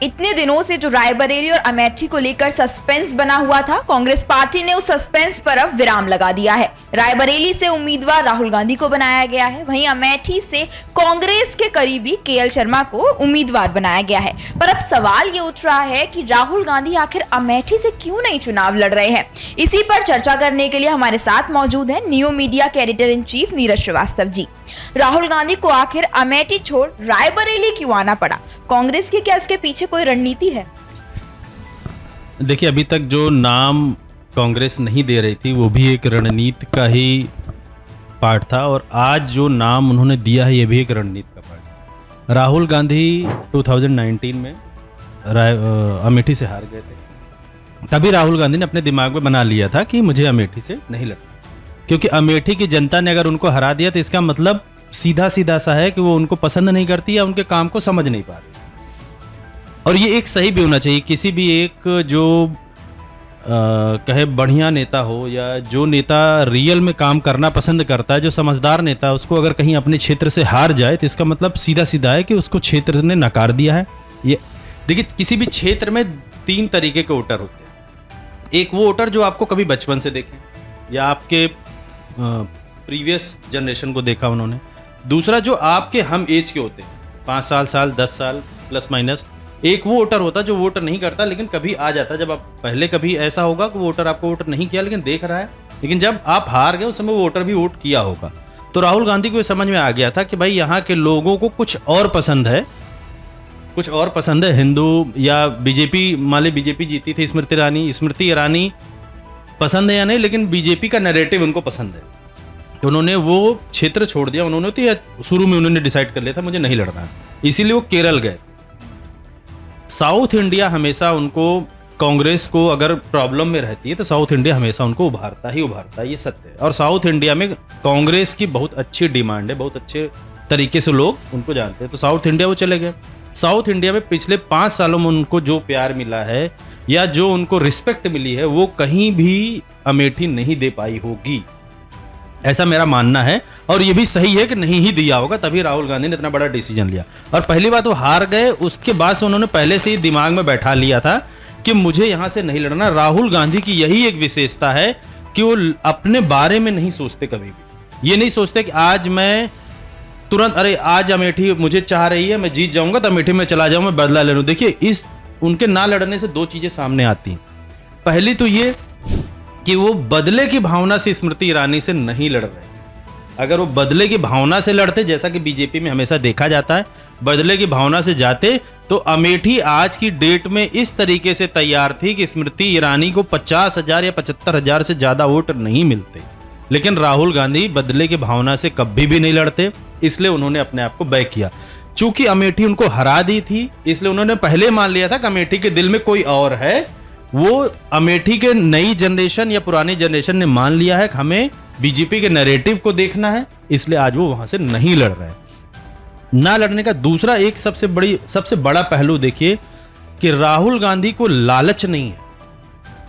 इतने दिनों से जो रायबरेली और अमेठी को लेकर सस्पेंस बना हुआ था, कांग्रेस पार्टी ने उस सस्पेंस पर अब विराम लगा दिया है। रायबरेली से उम्मीदवार राहुल गांधी को बनाया गया है, वहीं अमेठी से कांग्रेस के करीबी केएल शर्मा को उम्मीदवार बनाया गया है। पर अब सवाल ये उठ रहा है कि राहुल गांधी आखिर अमेठी से क्यों नहीं चुनाव लड़ रहे हैं। इसी पर चर्चा करने के लिए हमारे साथ मौजूद है नियो मीडिया के editor in chief Neeraj Srivastava ji. Rahul Gandhi को आखिर अमेठी छोड़ रायबरेली क्यों आना पड़ा? कांग्रेस की क्या इसके पीछे कोई रणनीति है? देखिए, अभी तक जो नाम कांग्रेस नहीं दे रही थी वो भी एक रणनीति का ही पार्ट था, और आज जो नाम उन्होंने दिया है ये भी एक रणनीति का पार्ट है। राहुल गांधी 2019 में अमेठी से हार गए थे। तभी राहुल गांधी ने अपने दिमाग में बना लिया था कि मुझे अमेठी से नहीं लड़ना, क्योंकि अमेठी की जनता ने अगर उनको हरा दिया तो इसका मतलब सीधा सीधा सा है कि वो उनको पसंद नहीं करती या उनके काम को समझ नहीं पा रही। और ये एक सही भी होना चाहिए, किसी भी एक जो कहे बढ़िया नेता हो या जो नेता रियल में काम करना पसंद करता है, जो समझदार नेता है, उसको अगर कहीं अपने क्षेत्र से हार जाए तो इसका मतलब सीधा सीधा है कि उसको क्षेत्र ने नकार दिया है। ये देखिए, किसी भी क्षेत्र में 3 तरीके के वोटर होते हैं। एक वो वोटर जो आपको कभी बचपन से देखे या आपके प्रीवियस जनरेशन को देखा उन्होंने। दूसरा जो आपके हम एज के होते हैं, 5 साल 10 साल प्लस माइनस। एक वो वोटर होता जो वोटर नहीं करता लेकिन कभी आ जाता। जब आप पहले कभी ऐसा होगा कि वोटर आपको वोटर नहीं किया लेकिन देख रहा है, लेकिन जब आप हार गए उस समय वोटर भी वोट किया होगा। तो राहुल गांधी को ये समझ में आ गया था कि भाई यहाँ के लोगों को कुछ और पसंद है, कुछ और पसंद है। हिंदू या बीजेपी, मान ली बीजेपी जीती थी, स्मृति ईरानी पसंद है या नहीं, लेकिन बीजेपी का नैरेटिव उनको पसंद है। तो उन्होंने वो क्षेत्र छोड़ दिया। उन्होंने तो या शुरू में उन्होंने डिसाइड कर लिया था मुझे नहीं लड़ना है, इसीलिए वो केरल गए। साउथ इंडिया हमेशा उनको, कांग्रेस को अगर प्रॉब्लम में रहती है तो साउथ इंडिया हमेशा उनको उभारता ही उभारता है, ये सत्य है। और साउथ इंडिया में कांग्रेस की बहुत अच्छी डिमांड है, बहुत अच्छे तरीके से लोग उनको जानते हैं। तो साउथ इंडिया वो चले गए। साउथ इंडिया में पिछले 5 सालों में उनको जो प्यार मिला है या जो उनको रिस्पेक्ट मिली है वो कहीं भी अमेठी नहीं दे पाई होगी, ऐसा मेरा मानना है। और ये भी सही है कि नहीं ही दिया होगा, तभी राहुल गांधी ने इतना बड़ा डिसीजन लिया। और पहली बात वो हार गए, उसके बाद से उन्होंने पहले से ही दिमाग में बैठा लिया था कि मुझे यहां से नहीं लड़ना। राहुल गांधी की यही एक विशेषता है कि वो अपने बारे में नहीं सोचते कभी भी। ये नहीं सोचते कि आज मैं तुरंत, अरे आज अमेठी मुझे चाह रही है, मैं जीत जाऊंगा तो अमेठी में चला जाऊं, मैं बदला ले लूं। देखिए, इस उनके ना लड़ने से 2 चीजें सामने आती हैं। पहली तो ये कि वो बदले की भावना से स्मृति ईरानी से नहीं लड़ रहे। अगर वो बदले की भावना से लड़ते, जैसा कि बीजेपी में हमेशा देखा जाता है, बदले की भावना से जाते, तो अमेठी आज की डेट में इस तरीके से तैयार थी कि स्मृति ईरानी को 50,000 या 75,000 से ज्यादा वोट नहीं मिलते। लेकिन राहुल गांधी बदले की भावना से कभी भी नहीं लड़ते, इसलिए उन्होंने अपने आप को बैक किया। चूंकि अमेठी उनको हरा दी थी, इसलिए उन्होंने पहले मान लिया था कि अमेठी के दिल में कोई और है। वो अमेठी के नई जनरेशन या पुरानी जनरेशन ने मान लिया है कि हमें बीजेपी के नैरेटिव को देखना है, इसलिए आज वो वहां से नहीं लड़ रहे हैं। ना लड़ने का दूसरा एक सबसे बड़ा पहलू देखिए कि राहुल गांधी को लालच नहीं है।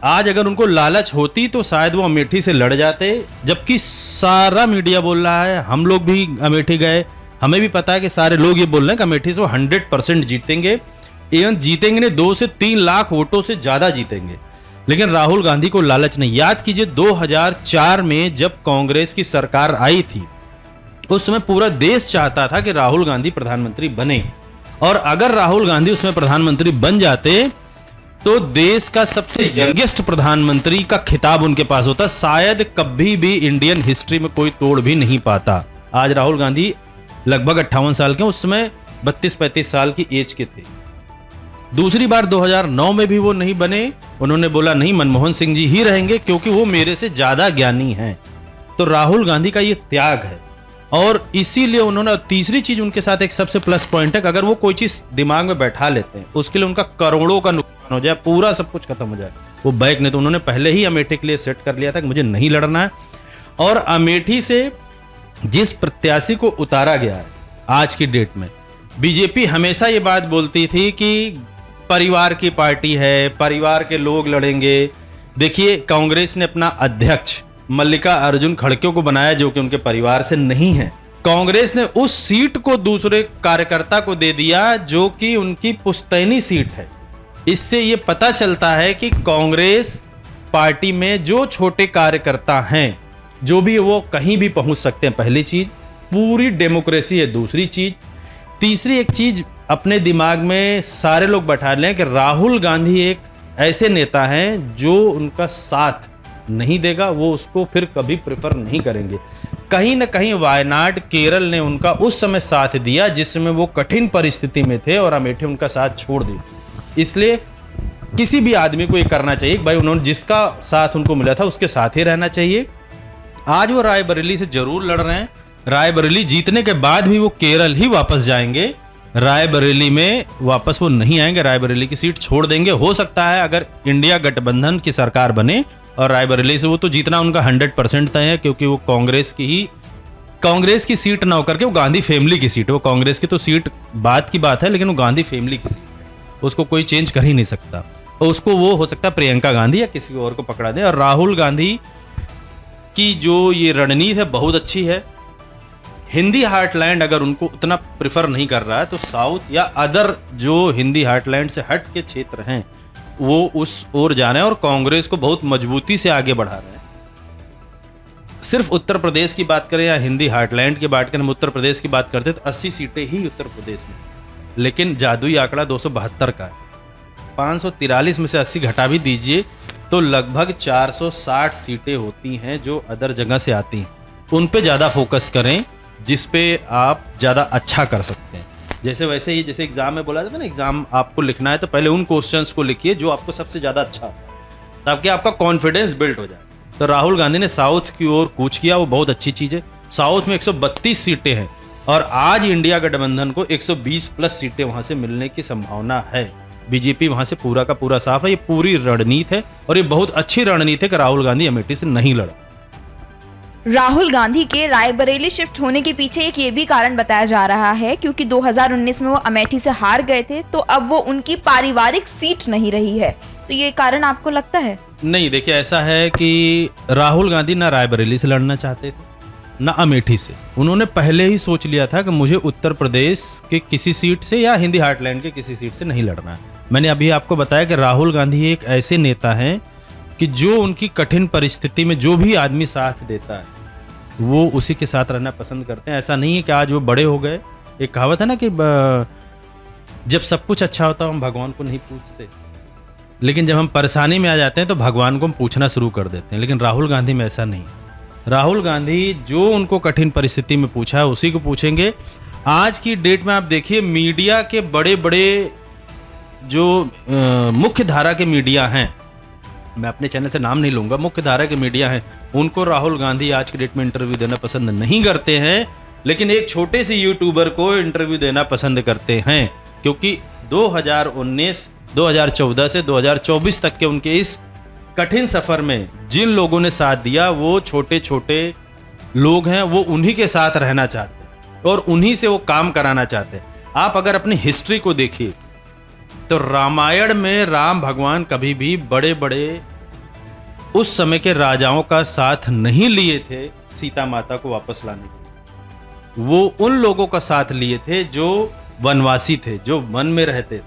आज अगर उनको लालच होती तो शायद वो अमेठी से लड़ जाते, जबकि सारा मीडिया बोल रहा है, हम लोग भी अमेठी गए, हमें भी पता है कि सारे लोग ये बोल रहे हैं कि अमेठी से वो 100% जीतेंगे। इवन जीतेंगे ने 2 से 3 लाख वोटों से ज्यादा जीतेंगे। लेकिन राहुल गांधी को लालच नहीं। याद कीजिए 2004 में जब कांग्रेस की सरकार आई थी, उस समय पूरा देश चाहता था कि राहुल गांधी प्रधानमंत्री बने, और अगर राहुल गांधी उसमें प्रधानमंत्री बन जाते तो देश का सबसे यंगेस्ट प्रधानमंत्री का खिताब उनके पास होता। शायद कभी भी इंडियन हिस्ट्री में कोई तोड़ भी नहीं पाता। आज राहुल गांधी लगभग 58 साल के, उस समय 32-35 साल की एज के थे। दूसरी बार 2009 में भी वो नहीं बने। उन्होंने बोला नहीं, मनमोहन सिंह जी ही रहेंगे क्योंकि वो मेरे से ज्यादा ज्ञानी हैं। तो राहुल गांधी का ये त्याग है, और इसीलिए उन्होंने, तीसरी चीज उनके साथ एक सबसे प्लस पॉइंट है कि अगर वो कोई चीज दिमाग में बैठा लेते हैं, उसके लिए उनका करोड़ों का नुकसान हो जाए, पूरा सब कुछ खत्म हो जाए, वो बैक नहीं। तो उन्होंने पहले ही अमेठी के लिए सेट कर लिया था कि मुझे नहीं लड़ना है। और अमेठी से जिस प्रत्याशी को उतारा गया है आज की डेट में, बीजेपी हमेशा ये बात बोलती थी कि परिवार की पार्टी है, परिवार के लोग लड़ेंगे। देखिए, कांग्रेस ने अपना अध्यक्ष मल्लिका अर्जुन खड़गे को बनाया जो कि उनके परिवार से नहीं है, कांग्रेस ने उस सीट को दूसरे कार्यकर्ता को दे दिया जो कि उनकी पुश्तैनी सीट है। इससे ये पता चलता है कि कांग्रेस पार्टी में जो छोटे कार्यकर्ता हैं, जो भी वो कहीं भी पहुंच सकते हैं। पहली चीज, पूरी डेमोक्रेसी है। दूसरी चीज, तीसरी एक चीज अपने दिमाग में सारे लोग बैठा लें कि राहुल गांधी एक ऐसे नेता हैं जो उनका साथ नहीं देगा, वो उसको फिर कभी प्रेफर नहीं करेंगे। कहीं ना कहीं वायनाड, केरल ने उनका उस समय साथ दिया जिसमें वो कठिन परिस्थिति में थे और अमेठी उनका साथ छोड़ दी। इसलिए किसी भी आदमी को ये करना चाहिए कि भाई उन्होंने जिसका साथ उनको मिला था उसके साथ ही रहना चाहिए। आज वो रायबरेली से जरूर लड़ रहे हैं। रायबरेली जीतने के बाद भी वो केरल ही वापस जाएंगे, रायबरेली में वापस वो नहीं आएंगे। रायबरेली की सीट छोड़ देंगे। हो सकता है अगर इंडिया गठबंधन की सरकार बने और रायबरेली से वो तो जीतना उनका 100% तय है, क्योंकि वो कांग्रेस की सीट ना होकर के वो गांधी फैमिली की सीट है। वो कांग्रेस की तो सीट बात की बात है, लेकिन वो गांधी फैमिली की सीट है, उसको कोई चेंज कर ही नहीं सकता। और उसको वो हो सकता है प्रियंका गांधी या किसी और को पकड़ा दे। और राहुल गांधी की जो ये रणनीति है बहुत अच्छी है। हिंदी हार्टलैंड अगर उनको उतना प्रिफर नहीं कर रहा है तो साउथ या अदर जो हिंदी हार्टलैंड से हट के क्षेत्र हैं वो उस ओर जा रहे हैं और कांग्रेस को बहुत मजबूती से आगे बढ़ा रहे हैं। सिर्फ उत्तर प्रदेश की बात करें या हिंदी हार्टलैंड की बात करें, हम उत्तर प्रदेश की बात करते तो 80 सीटें ही उत्तर प्रदेश में, लेकिन जादुई आंकड़ा 272 का है। 543 में से 80 घटा भी दीजिए तो लगभग 460 सीटें होती हैं जो अदर जगह से आती हैं। उन पे ज़्यादा फोकस करें जिस पे आप ज़्यादा अच्छा कर सकते हैं। जैसे एग्जाम में बोला जाता है ना, एग्जाम आपको लिखना है तो पहले उन क्वेश्चंस को लिखिए जो आपको सबसे ज़्यादा अच्छा आता है, ताकि आपका कॉन्फिडेंस बिल्ड हो जाए। तो राहुल गांधी ने साउथ की ओर कूच किया, वो बहुत अच्छी चीज़ है। साउथ में 132 सीटें हैं और आज इंडिया गठबंधन को 120 प्लस सीटें वहां से मिलने की संभावना है। बीजेपी वहां से पूरा का पूरा साफ है। ये पूरी रणनीति है और ये बहुत अच्छी रणनीति है कि राहुल गांधी अमेठी से नहीं लड़ा। राहुल गांधी के रायबरेली शिफ्ट होने के पीछे एक ये भी कारण बताया जा रहा है, क्योंकि 2019 में वो अमेठी से हार गए थे, तो अब वो उनकी पारिवारिक सीट नहीं रही है। तो ये कारण आपको लगता है? नहीं, देखिए ऐसा है कि राहुल गांधी ना रायबरेली से लड़ना चाहते थे ना अमेठी से। उन्होंने पहले ही सोच लिया था कि मुझे उत्तर प्रदेश के किसी सीट से या हिंदी हार्टलैंड के किसी सीट से नहीं लड़ना है। मैंने अभी आपको बताया कि राहुल गांधी एक ऐसे नेता हैं कि जो उनकी कठिन परिस्थिति में जो भी आदमी साथ देता है वो उसी के साथ रहना पसंद करते हैं। ऐसा नहीं है कि आज वो बड़े हो गए। एक कहावत है ना कि जब सब कुछ अच्छा होता है हम भगवान को नहीं पूछते, लेकिन जब हम परेशानी में आ जाते हैं तो भगवान को हम पूछना शुरू कर देते हैं। लेकिन राहुल गांधी में ऐसा नहीं। राहुल गांधी जो उनको कठिन परिस्थिति में पूछा है उसी को पूछेंगे। आज की डेट में आप देखिए, मीडिया के बड़े बड़े जो मुख्य धारा के मीडिया हैं, मैं अपने चैनल से नाम नहीं लूंगा, मुख्य धारा के मीडिया हैं, उनको राहुल गांधी आज की डेट में इंटरव्यू देना पसंद नहीं करते हैं, लेकिन एक छोटे से यूट्यूबर को इंटरव्यू देना पसंद करते हैं। क्योंकि 2014 से 2024 तक के उनके इस कठिन सफर में जिन लोगों ने साथ दिया वो छोटे छोटे लोग हैं, वो उन्हीं के साथ रहना चाहते हैं और उन्हीं से वो काम कराना चाहते हैं। आप अगर अपनी हिस्ट्री को देखिए तो रामायण में राम भगवान कभी भी बड़े बड़े उस समय के राजाओं का साथ नहीं लिए थे सीता माता को वापस लाने के। वो उन लोगों का साथ लिए थे जो वनवासी थे, जो वन में रहते थे।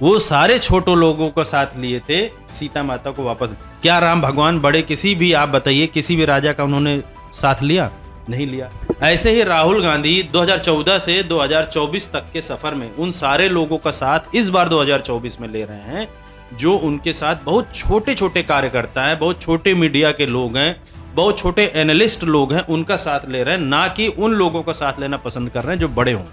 वो सारे छोटे लोगों का साथ लिए थे सीता माता को वापस। क्या राम भगवान बड़े किसी भी, आप बताइए, किसी भी राजा का उन्होंने साथ लिया? नहीं लिया। ऐसे ही राहुल गांधी 2014 से 2024 तक के सफर में उन सारे लोगों का साथ इस बार 2024 में ले रहे हैं जो उनके साथ बहुत छोटे छोटे कार्यकर्ता हैं, बहुत छोटे मीडिया के लोग हैं, बहुत छोटे एनालिस्ट लोग हैं, उनका साथ ले रहे हैं, ना कि उन लोगों का साथ लेना पसंद कर रहे हैं जो बड़े हों।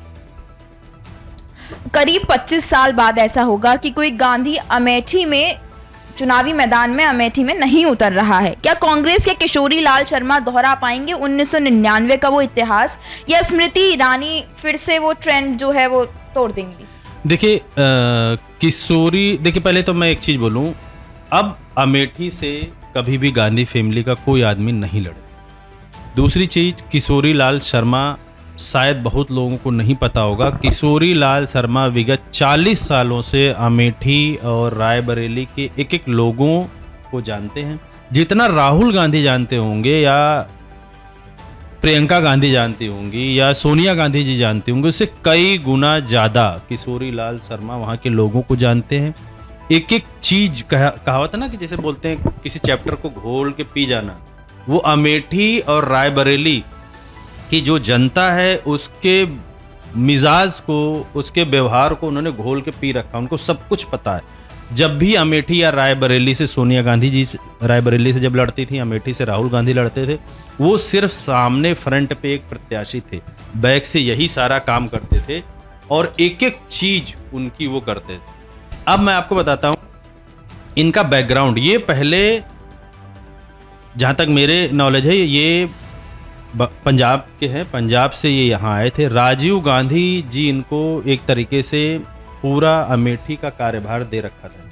करीब 25 साल बाद ऐसा होगा कि कोई गांधी अमेठी में, चुनावी मैदान में अमेठी में नहीं उतर रहा है। क्या कांग्रेस के किशोरी लाल शर्मा दोहरा पाएंगे 1999 का वो इतिहास, या स्मृति ईरानी फिर से वो ट्रेंड जो है वो तोड़ देंगी? देखिए किशोरी, देखिए पहले तो मैं एक चीज बोलूं, अब अमेठी से कभी भी गांधी फैमिली का कोई आदमी नहीं लड़े। दूसरी चीज, किशोरी लाल शर्मा, शायद बहुत लोगों को नहीं पता होगा, किशोरी लाल शर्मा विगत 40 सालों से अमेठी और रायबरेली के एक एक लोगों को जानते हैं। जितना राहुल गांधी जानते होंगे या प्रियंका गांधी जानती होंगी या सोनिया गांधी जी जानती होंगी, उससे कई गुना ज़्यादा किशोरी लाल शर्मा वहाँ के लोगों को जानते हैं। एक एक चीज कहावत है ना कि जैसे बोलते हैं किसी चैप्टर को घोल के पी जाना, वो अमेठी और रायबरेली की जो जनता है उसके मिजाज को, उसके व्यवहार को उन्होंने घोल के पी रखा, उनको सब कुछ पता है। जब भी अमेठी या रायबरेली से सोनिया गांधी जी रायबरेली से जब लड़ती थी, अमेठी से राहुल गांधी लड़ते थे, वो सिर्फ सामने फ्रंट पे एक प्रत्याशी थे, बैक से यही सारा काम करते थे और एक एक चीज उनकी वो करते थे। अब मैं आपको बताता हूं इनका बैकग्राउंड। ये पहले जहां तक मेरे नॉलेज है ये पंजाब के हैं, पंजाब से ये यहाँ आए थे। राजीव गांधी जी इनको एक तरीके से पूरा अमेठी का कार्यभार दे रखा था।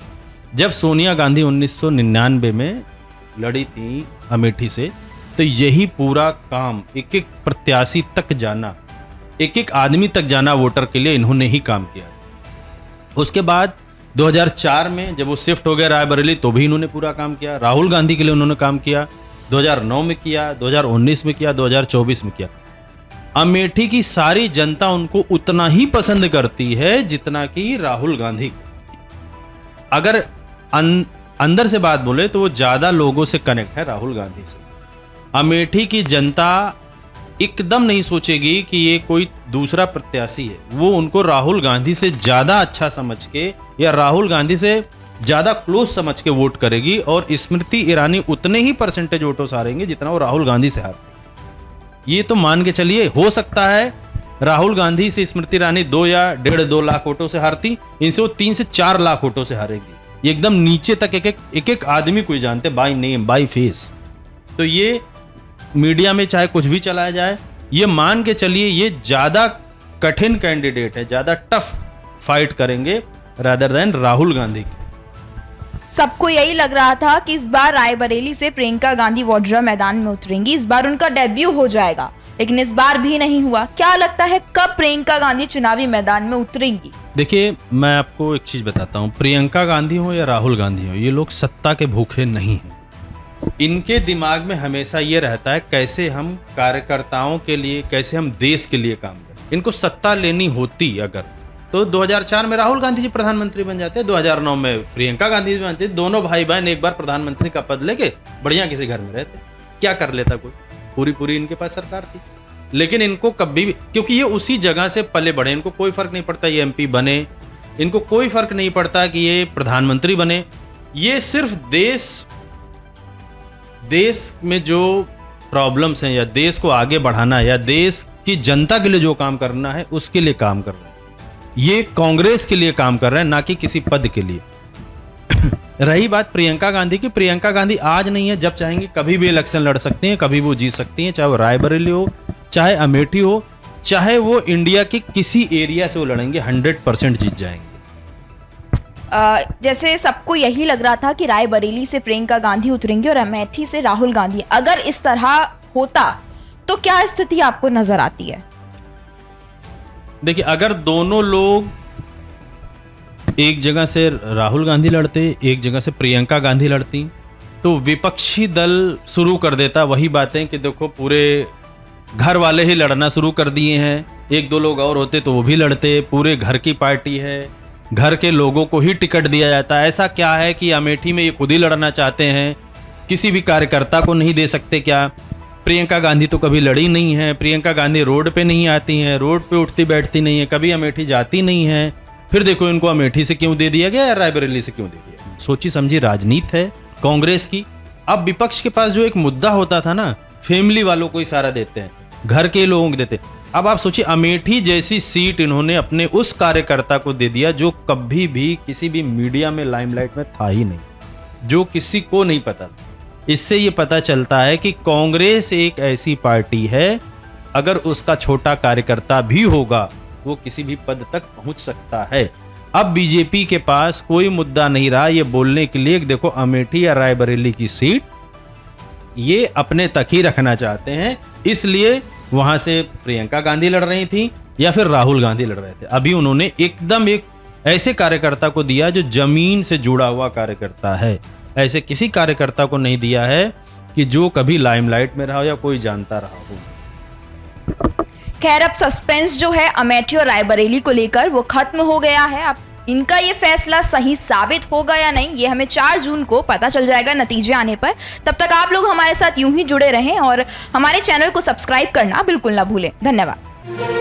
जब सोनिया गांधी 1999 में लड़ी थी अमेठी से, तो यही पूरा काम एक एक प्रत्याशी तक जाना, एक एक आदमी तक जाना वोटर के लिए इन्होंने ही काम किया। उसके बाद 2004 में जब वो शिफ्ट हो गए रायबरेली, तो भी इन्होंने पूरा काम किया। राहुल गांधी के लिए उन्होंने काम किया, 2009 में किया, 2019 में किया, 2024 में किया। अमेठी की सारी जनता उनको उतना ही पसंद करती है जितना कि राहुल गांधी। अगर अंदर से बात बोले तो वो ज्यादा लोगों से कनेक्ट है राहुल गांधी से। अमेठी की जनता एकदम नहीं सोचेगी कि ये कोई दूसरा प्रत्याशी है, वो उनको राहुल गांधी से ज्यादा अच्छा समझ के या राहुल गांधी से ज्यादा क्लोज समझ के वोट करेगी और स्मृति ईरानी उतने ही परसेंटेज वोटों से हारेंगे जितना वो राहुल गांधी से हारते। ये तो मान के चलिए, हो सकता है राहुल गांधी से स्मृति ईरानी 2 या 1.5-2 लाख वोटों से हारती, इनसे वो 3 से 4 लाख वोटों से हारेगी। एकदम नीचे तक एक एक आदमी कोई जानते, बाय नेम बाय फेस। तो ये मीडिया में चाहे कुछ भी चलाया जाए, ये मान के चलिए ये ज्यादा कठिन कैंडिडेट है, ज्यादा टफ फाइट करेंगे रादर देन राहुल गांधी की। सबको यही लग रहा था कि इस बार रायबरेली से प्रियंका गांधी वाड्रा मैदान में उतरेंगी, इस बार उनका डेब्यू हो जाएगा, लेकिन इस बार भी नहीं हुआ। क्या लगता है कब प्रियंका गांधी चुनावी मैदान में उतरेंगी? देखिए, मैं आपको एक चीज बताता हूँ, प्रियंका गांधी हो या राहुल गांधी हो, ये लोग सत्ता के भूखे नहीं हैं। इनके दिमाग में हमेशा ये रहता है कैसे हम कार्यकर्ताओं के लिए, कैसे हम देश के लिए काम करें। इनको सत्ता लेनी होती अगर तो 2004 में राहुल गांधी जी प्रधानमंत्री बन जाते, 2009 में प्रियंका गांधी जी बनते, दोनों भाई बहन एक बार प्रधानमंत्री का पद लेके बढ़िया किसी घर में रहते। क्या कर लेता कोई, पूरी इनके पास सरकार थी। लेकिन इनको कभी भी, क्योंकि ये उसी जगह से पले बढ़े, इनको कोई फर्क नहीं पड़ता ये एमपी बने, इनको कोई फर्क नहीं पड़ता कि ये प्रधानमंत्री बने। ये सिर्फ देश में जो प्रॉब्लम्स हैं या देश को आगे बढ़ाना या देश की जनता के लिए जो काम करना है उसके लिए काम कर रहे हैं। ये कांग्रेस के लिए काम कर रहे हैं, ना कि किसी पद के लिए। रही बात प्रियंका गांधी की, प्रियंका गांधी आज नहीं है, जब चाहेंगे कभी भी इलेक्शन लड़ सकती हैं, कभी वो जीत सकती हैं, चाहे वो रायबरेली हो, चाहे अमेठी हो, चाहे वो इंडिया के किसी एरिया से वो लड़ेंगे, 100% जीत जाएंगे। जैसे सबको यही लग रहा था कि रायबरेली से प्रियंका गांधी उतरेंगे और अमेठी से राहुल गांधी, अगर इस तरह होता तो क्या स्थिति आपको नजर आती है? देखिए, अगर दोनों लोग एक जगह से राहुल गांधी लड़ते, एक जगह से प्रियंका गांधी लड़ती, तो विपक्षी दल शुरू कर देता वही बातें कि देखो पूरे घर वाले ही लड़ना शुरू कर दिए हैं, 1-2 लोग और होते तो वो भी लड़ते, पूरे घर की पार्टी है, घर के लोगों को ही टिकट दिया जाता है। ऐसा क्या है कि अमेठी में ये खुद ही लड़ना चाहते हैं, किसी भी कार्यकर्ता को नहीं दे सकते क्या? प्रियंका गांधी तो कभी लड़ी नहीं है, प्रियंका गांधी रोड पे नहीं आती हैं, रोड पे उठती बैठती नहीं है, कभी अमेठी जाती नहीं है। फिर देखो इनको अमेठी से क्यों दे दिया गया या रायबरेली से क्यों दे दिया? सोची समझी राजनीति है कांग्रेस की। अब विपक्ष के पास जो एक मुद्दा होता था ना, फैमिली वालों को इशारा देते हैं, घर के लोगों को देते। अब आप सोचिए, अमेठी जैसी सीट इन्होंने अपने उस कार्यकर्ता को दे दिया जो कभी भी किसी भी मीडिया में लाइमलाइट में था ही नहीं, जो किसी को नहीं पता। इससे ये पता चलता है कि कांग्रेस एक ऐसी पार्टी है, अगर उसका छोटा कार्यकर्ता भी होगा वो किसी भी पद तक पहुंच सकता है। अब बीजेपी के पास कोई मुद्दा नहीं रहा ये बोलने के लिए, देखो अमेठी या रायबरेली की सीट ये अपने तक ही रखना चाहते हैं, इसलिए वहां से प्रियंका गांधी लड़ रही थी या फिर राहुल गांधी लड़ रहे थे। अभी उन्होंने एकदम एक ऐसे कार्यकर्ता को दिया जो जमीन से जुड़ा हुआ कार्यकर्ता है, ऐसे किसी कार्यकर्ता को नहीं दिया है कि जो कभी लाइमलाइट में रहा हो या कोई जानता रहा हो। खैर अब सस्पेंस जो है अमेठी और रायबरेली को लेकर वो खत्म हो गया है। अब इनका ये फैसला सही साबित होगा या नहीं ये हमें 4 जून को पता चल जाएगा नतीजे आने पर। तब तक आप लोग हमारे साथ यूं ही जुड़े रहें और हमारे चैनल को सब्सक्राइब करना बिल्कुल ना भूलें। धन्यवाद।